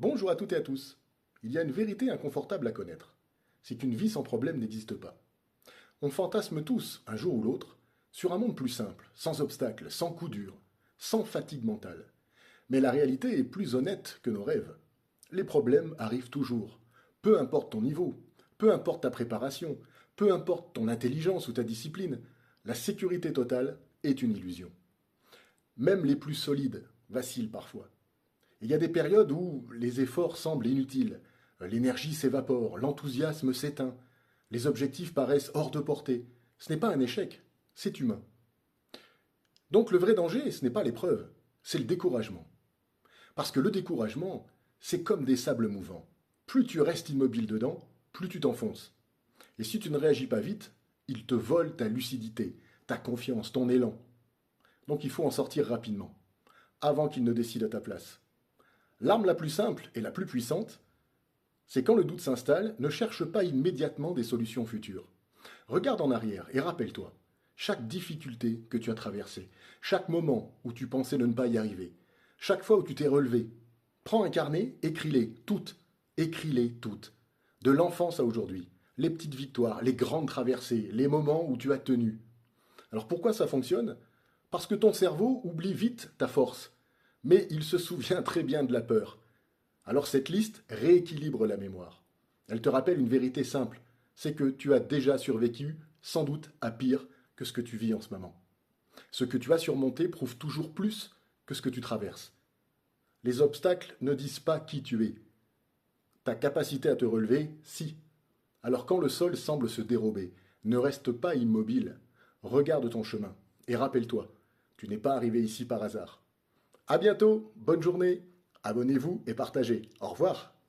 Bonjour à toutes et à tous. Il y a une vérité inconfortable à connaître. C'est qu'une vie sans problème n'existe pas. On fantasme tous, un jour ou l'autre, sur un monde plus simple, sans obstacles, sans coups durs, sans fatigue mentale. Mais la réalité est plus honnête que nos rêves. Les problèmes arrivent toujours. Peu importe ton niveau, peu importe ta préparation, peu importe ton intelligence ou ta discipline, la sécurité totale est une illusion. Même les plus solides vacillent parfois. Il y a des périodes où les efforts semblent inutiles, l'énergie s'évapore, l'enthousiasme s'éteint, les objectifs paraissent hors de portée. Ce n'est pas un échec, c'est humain. Donc le vrai danger, ce n'est pas l'épreuve, c'est le découragement. Parce que le découragement, c'est comme des sables mouvants. Plus tu restes immobile dedans, plus tu t'enfonces. Et si tu ne réagis pas vite, il te vole ta lucidité, ta confiance, ton élan. Donc il faut en sortir rapidement, avant qu'il ne décide à ta place. L'arme la plus simple et la plus puissante, c'est quand le doute s'installe, ne cherche pas immédiatement des solutions futures. Regarde en arrière et rappelle-toi, chaque difficulté que tu as traversée, chaque moment où tu pensais ne pas y arriver, chaque fois où tu t'es relevé, prends un carnet, écris-les toutes, de l'enfance à aujourd'hui, les petites victoires, les grandes traversées, les moments où tu as tenu. Alors pourquoi ça fonctionne? Parce que ton cerveau oublie vite ta force, mais il se souvient très bien de la peur. Alors cette liste rééquilibre la mémoire. Elle te rappelle une vérité simple, c'est que tu as déjà survécu, sans doute à pire que ce que tu vis en ce moment. Ce que tu as surmonté prouve toujours plus que ce que tu traverses. Les obstacles ne disent pas qui tu es. Ta capacité à te relever, si. Alors quand le sol semble se dérober, ne reste pas immobile. Regarde ton chemin et rappelle-toi, tu n'es pas arrivé ici par hasard. À bientôt, bonne journée, abonnez-vous et partagez. Au revoir.